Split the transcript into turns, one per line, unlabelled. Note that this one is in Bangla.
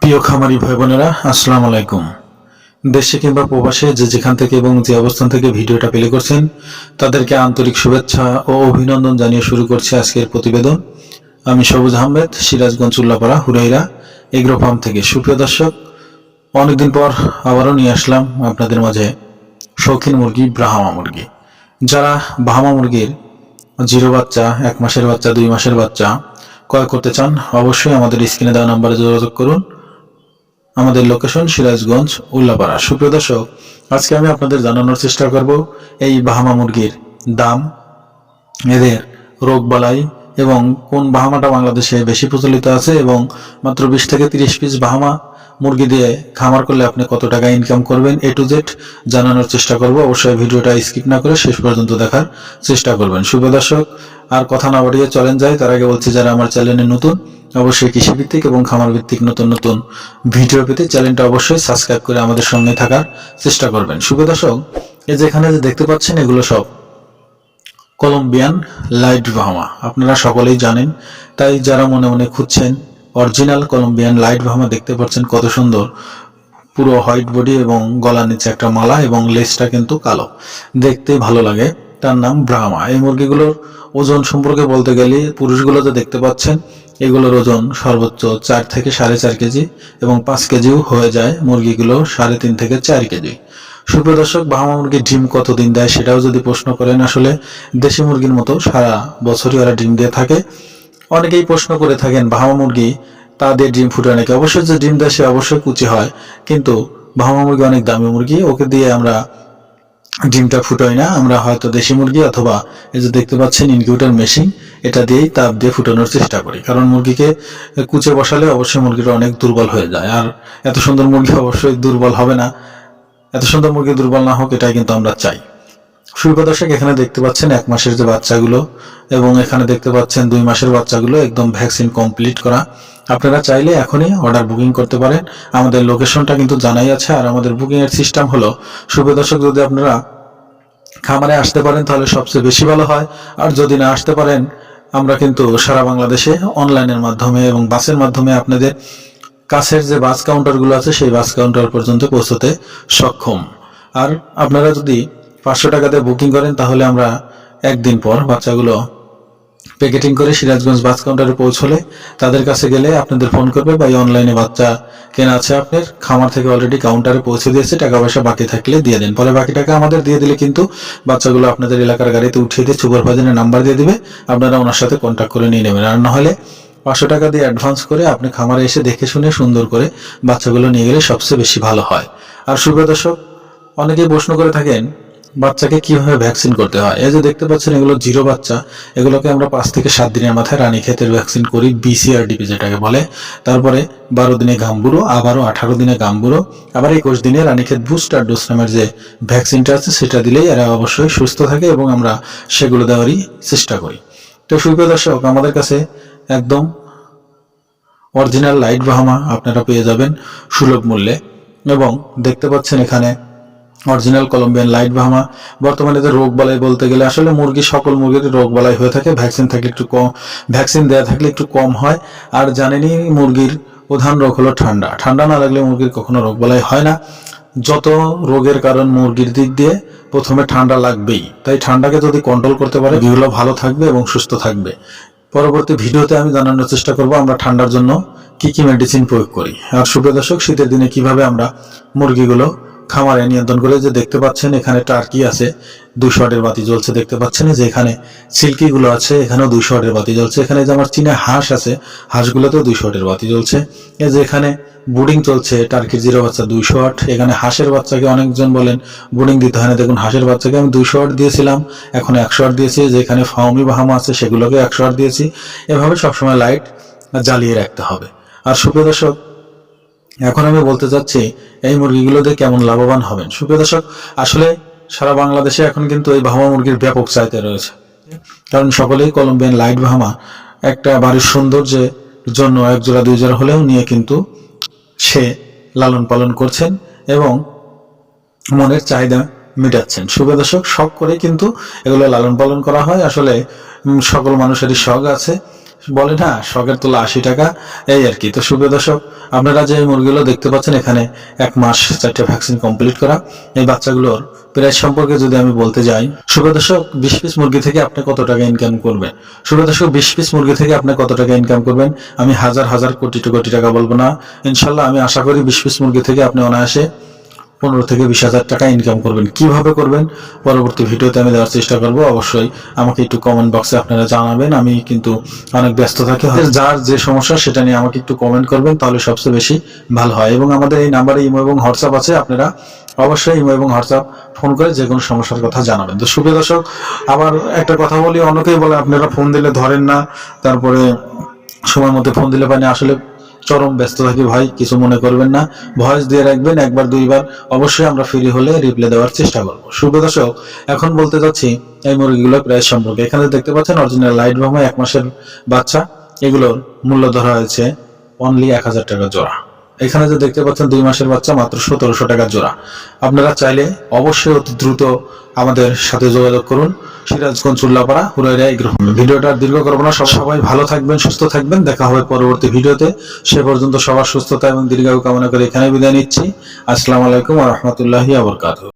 প্রিয় খামারি ভাই বোনেরা, আসসালামু আলাইকুম। দেশে কিংবা প্রবাসে যে যেখান থেকে এবং যে অবস্থান থেকে ভিডিওটা প্লে করছেন তাদেরকে আন্তরিক শুভেচ্ছা ও অভিনন্দন জানিয়ে শুরু করছি আজকের প্রতিবেদন। আমি সবুজ আহমেদ, সিরাজগঞ্জ উল্লাপাড়া হুরাইরা এগ্রো ফার্ম থেকে। সুপ্রিয় দর্শক, অনেকদিন পর আবারও নিয়ে আসলাম আপনাদের মাঝে শৌখিন মুরগি ব্রাহ্মা মুরগি। যারা ব্রাহ্মা মুরগির জিরো বাচ্চা, 1 মাসের বাচ্চা, 2 মাসের বাচ্চা ক্রয় করতে চান, অবশ্যই আমাদের স্ক্রিনে দেওয়া নাম্বারে যোগাযোগ করুন। আমাদের লোকেশন সিরাজগঞ্জ উল্লাপাড়া। সুপ্রিয় দর্শক, আজকে আমি আপনাদের জানানোর চেষ্টা করব এই ব্রাহ্মা মুরগির দাম, এদের রোগ বালাই এবং কোন ব্রাহ্মাটা বাংলাদেশে বেশি প্রচলিত আছে এবং মাত্র 20 থেকে 30 পিস ব্রাহ্মা মুরগি দিয়ে খামার করলে আপনি কত টাকা ইনকাম করবেন, A to Z জানানোর চেষ্টা করব। অবশ্যই ভিডিওটা স্কিপ না করে শেষ পর্যন্ত দেখার চেষ্টা করবেন। সুপ্রিয় দর্শক, আর কথা না বাড়িয়ে চলেন যাই। তার আগে বলছি, যারা আমার চ্যানেলে নতুন, অবশ্যই কৃষিভিত্তিক এবং খামার ভিত্তিক নতুন নতুন ভিডিও পেতে চ্যানেলটা অবশ্যই সাবস্ক্রাইব করে আমাদের সঙ্গে থাকার চেষ্টা করবেন। সুপ্রিয় দর্শক, এই যে এখানে যে দেখতে পাচ্ছেন, এগুলো সব কলম্বিয়ান লাইট ব্রাহ্মা। আপনারা সকলেই জানেন, তাই যারা মনে মনে খুঁজছেন অরিজিনাল কলম্বিয়ান লাইট ব্রাহ্মা, দেখতে পাচ্ছেন কত সুন্দর, পুরো হোয়াইট বডি এবং গলার নিচে একটা মালা এবং লেজটা কিন্তু কালো, দেখতে ভালো লাগে। তার নাম ব্রাহ্মা। এই মুরগিগুলোর ওজন সম্পর্কে বলতে গেলে, পুরুষগুলো যে দেখতে পাচ্ছেন এগুলোর ওজন সর্বোচ্চ 4 থেকে 4.5 কেজি এবং 5 কেজিও হয়ে যায়। মুরগিগুলো 3.5 থেকে 4 কেজি। সুপ্রিয় দর্শক, ব্রাহ্মা মুরগির ডিম কতদিন দেয় সেটাও যদি প্রশ্ন করেন, আসলে দেশি মুরগির মতো সারা বছরই ওরা ডিম দিয়ে থাকে। অনেকেই প্রশ্ন করে থাকেন ব্রাহ্মা মুরগি তাদের ডিম ফুটায় নাকি। অবশ্যই যে ডিম দেয় সে অবশ্যই কুচি হয়, কিন্তু ব্রাহ্মা মুরগি অনেক দামি মুরগি, ওকে দিয়ে আমরা ডিমটা ফুটাই না। আমরা হয়তো দেশি মুরগি অথবা এই যে দেখতে পাচ্ছেন ইনকিউবেটর মেশিন, এটা দিয়েই তাপ দিয়ে ফুটানোর চেষ্টা করি। কারণ মুরগিকে কুচে বসালে অবশ্যই মুরগিটা অনেক দুর্বল হয়ে যায়, আর এত সুন্দর মুরগি অবশ্যই দুর্বল হবে না। এত সুন্দর মুরগি দুর্বল না হোক, এটাই কিন্তু আমরা চাই। সুপ্রিয় দর্শক, এখানে দেখতে পাচ্ছেন 1 মাসের যে বাচ্চাগুলো এবং এখানে দেখতে পাচ্ছেন 2 মাসের বাচ্চাগুলো একদম ভ্যাকসিন কমপ্লিট করা। আপনারা চাইলে এখনই অর্ডার বুকিং করতে পারেন। আমাদের লোকেশনটা কিন্তু জানাই আছে, আর আমাদের বুকিং এর সিস্টেম হলো, সুপ্রিয় দর্শক, যদি আপনারা খামারে আসতে পারেন তাহলে সবচেয়ে বেশি ভালো হয়। আর যদি না আসতে পারেন, আমরা কিন্তু সারা বাংলাদেশে অনলাইনের মাধ্যমে এবং বাসের মাধ্যমে আপনাদের কাছের যে বাস কাউন্টারগুলো আছে সেই বাস কাউন্টার পর্যন্ত পৌঁছতে সক্ষম। আর আপনারা যদি 500 টাকাতে বুকিং করেন তাহলে আমরা একদিন পর বাচ্চাগুলো প্যাকেটিং করে সিরাজগঞ্জ বাস কাউন্টারে পৌঁছলে তাদের কাছে গেলে আপনাদের ফোন করবে, বা অনলাইনে বাচ্চা কেনা আছে আপনার খামার থেকে অলরেডি কাউন্টারে পৌঁছে দিয়েছে, টাকা পয়সা বাকি থাকলে দিয়ে দেন। পরে বাকি টাকা আমাদের দিয়ে দিলে কিন্তু বাচ্চাগুলো আপনাদের এলাকার গাড়িতে উঠিয়ে দিয়ে সুপারভাইজারের নাম্বার দিয়ে দিবে, আপনারা ওনার সাথে কন্ট্যাক্ট করে নিয়ে নেবেন। আর না হলে 500 টাকা দিয়ে অ্যাডভান্স করে আপনি খামারে এসে দেখে শুনে সুন্দর করে বাচ্চাগুলো নিয়ে গেলে সবচেয়ে বেশি ভালো হয়। আর সুপ্রিয় দর্শক, অনেকেই প্রশ্ন করে থাকেন বাচ্চাকে কিভাবে ভ্যাকসিন করতে হয়। এই যে দেখতে পাচ্ছেন এগুলো জিরো বাচ্চা, এগুলোকে আমরা 5 থেকে 7 দিনের মাথায় রানীক্ষেতের ভ্যাকসিন করি, BCRDP যেটাকে বলে। তারপরে 12 দিনে গাম্বুরো, আবারও 18 দিনে গাম্বুরো, আবার 21 দিনে রানীক্ষেত বুস্টার ডোজ নামের যে ভ্যাকসিনটা আছে সেটা দিলেই এরা অবশ্যই সুস্থ থাকে এবং আমরা সেগুলো দেওয়ারই চেষ্টা করি। তো সুপ্রিয় দর্শক, আমাদের কাছে একদম অরিজিনাল লাইট ব্রাহ্মা আপনারা পেয়ে যাবেন সুলভ মূল্যে। এবং দেখতে পাচ্ছেন এখানে অরিজিনাল কলম্বিয়ান লাইট ব্রাহ্মা। বর্তমানে যে রোগ বালাই বলতে গেলে, আসলে মুরগি সকল মুরগির রোগ বালাই হয়ে থাকে, ভ্যাকসিন থাকলে একটু কম, ভ্যাকসিন দেওয়া থাকলে একটু কম হয়। আর জানেনই মুরগির প্রধান রোগ হলো ঠান্ডা। ঠান্ডা না লাগলে মুরগির কখনো রোগ বালাই হয় না। যত রোগের কারণ মুরগির দিক দিয়ে প্রথমে ঠান্ডা লাগবেই, তাই ঠান্ডাকে যদি কন্ট্রোল করতে পারে মুরগিগুলো ভালো থাকবে এবং সুস্থ থাকবে। পরবর্তী ভিডিওতে আমি জানানোর চেষ্টা করব আমরা ঠান্ডার জন্য কি কি মেডিসিন প্রয়োগ করি। আর সুপ্রিয় দর্শক, শীতের দিনে কিভাবে আমরা মুরগিগুলো খামারে নিয়ন্ত্রণ করে। যে দেখতে পাচ্ছেন এখানে টার্কি আছে, 200 ওয়াটের বাতি জ্বলছে। দেখতে পাচ্ছেন যে এখানে সিল্কি গুলো আছে, এখানেও 200 ওয়াটের বাতি জ্বলছে। এখানে যে আমার চীনা হাঁস আছে, হাঁসগুলোতেও 200 ওয়াটের বাতি জ্বলছে। এই যে এখানে বুডিং চলছে, টার্কির জিরো বাচ্চা 200 ওয়াট। এখানে হাঁসের বাচ্চাকে অনেকজন বলেন বুডিং দিতে হয় না, দেখুন হাঁসের বাচ্চাকে আমি 200 ওয়াট দিয়েছিলাম, এখন 100 ওয়াট দিয়েছি। যে এখানে ফাউমি ব্রাহ্মা আছে সেগুলোকে 100 ওয়াট দিয়েছি। এভাবে সবসময় লাইট জ্বালিয়ে রাখতে হবে। আর সুপ্রিয় দর্শক, এখন আমি বলতে চাচ্ছি এই মুরগিগুলোতে কেমন লাভবান হবেন। সুপ্রিয় দর্শক, আসলে সারা বাংলাদেশে এখন কিন্তু এই ব্রাহ্মা মুরগির ব্যাপক চাহিদা রয়েছে, কারণ সকলেই কলম্বিয়ান লাইট ব্রাহ্মা একটা বাড়ির সৌন্দর্যের জন্য 1 জোড়া 2 জোড়া হলেও নিয়ে কিন্তু সে লালন পালন করছেন এবং মনের চাহিদা মেটাচ্ছেন। সুপ্রিয় দর্শক, শখ করে কিন্তু এগুলো লালন পালন করা হয়। আসলে সকল মানুষেরই শখ আছে, বলে না শখের তোলা 80 টাকা, এই আর কি। তো সুপ্রিয় দর্শক, আপনারা যে মুরগিগুলো দেখতে পাচ্ছেন এখানে 1 মাস 4টা ভ্যাকসিন কমপ্লিট করা, এই বাচ্চাগুলোর প্রাইস সম্পর্কে যদি আমি বলতে যাই, সুপ্রিয় দর্শক, 20 পিস মুরগি থেকে আপনি কত টাকা ইনকাম করবেন? সুপ্রিয় দর্শক, 20 পিস মুরগি থেকে আপনি কত টাকা ইনকাম করবেন? আমি হাজার হাজার কোটি কোটি টাকা বলবো না, ইনশাল্লাহ আমি আশা করি 20 পিস মুরগি থেকে আপনি অনায়াসে 15 থেকে 20,000 টাকা ইনকাম করবেন। কিভাবে করবেন পরবর্তী ভিডিওতে আমি দেওয়ার চেষ্টা করব। অবশ্যই আমাকে একটু কমেন্ট বক্সে আপনারা জানাবেন। আমি কিন্তু অনেক ব্যস্ত থাকি, যার যে সমস্যা সেটা নিয়ে আমাকে একটু কমেন্ট করবেন, তাহলে সবচেয়ে বেশি ভালো হয়। এবং আমাদের এই নাম্বারে ইমো এবং হোয়াটসঅ্যাপ আছে, আপনারা অবশ্যই ইমো এবং হোয়াটসঅ্যাপ ফোন করে যে কোনো সমস্যার কথা জানাবেন। তো সুপ্রিয় দর্শক, আবার একটা কথা বলি, অনেকেই বলে আপনারা ফোন দিলে ধরেন না, তারপরে সময় মতো ফোন দিলে পানি, আসলে চরম ব্যস্ত থাকি ভাই, কিছু মনে করবেন না, ভয়েস দিয়ে রাখবেন, একবার দুইবার, অবশ্যই আমরা ফ্রি হলে রিপ্লাই দেওয়ার চেষ্টা করবো। সুপ্রিয় দর্শক, এখন বলতে যাচ্ছি এই মুরগিগুলোর প্রাইস সম্পর্কে। এখানে দেখতে পাচ্ছেন অরিজিনাল লাইট ব্রাহ্মা 1 মাসের বাচ্চা, এগুলোর মূল্য ধরা হয়েছে অনলি 1000 টাকা জোড়া। এখানে যে দেখতে পাচ্ছেন 2 মাসের বাচ্চা মাত্র 1700 টাকা জোড়া। আপনারা চাইলে অবশ্যই অতি দ্রুত আমাদের সাথে যোগাযোগ করুন, সিরাজগঞ্জ উল্লাপাড়া হুরাইরা এগ্রো। ভিডিওটা দীর্ঘ করবো না, সবাই ভালো থাকবেন, সুস্থ থাকবেন, দেখা হবে পরবর্তী ভিডিওতে। সে পর্যন্ত সবার সুস্থতা এবং দীর্ঘায়ু কামনা করে এখানে বিদায় নিচ্ছি। আসসালামু আলাইকুম ওয়া রাহমাতুল্লাহি ওয়া বারাকাতুহু।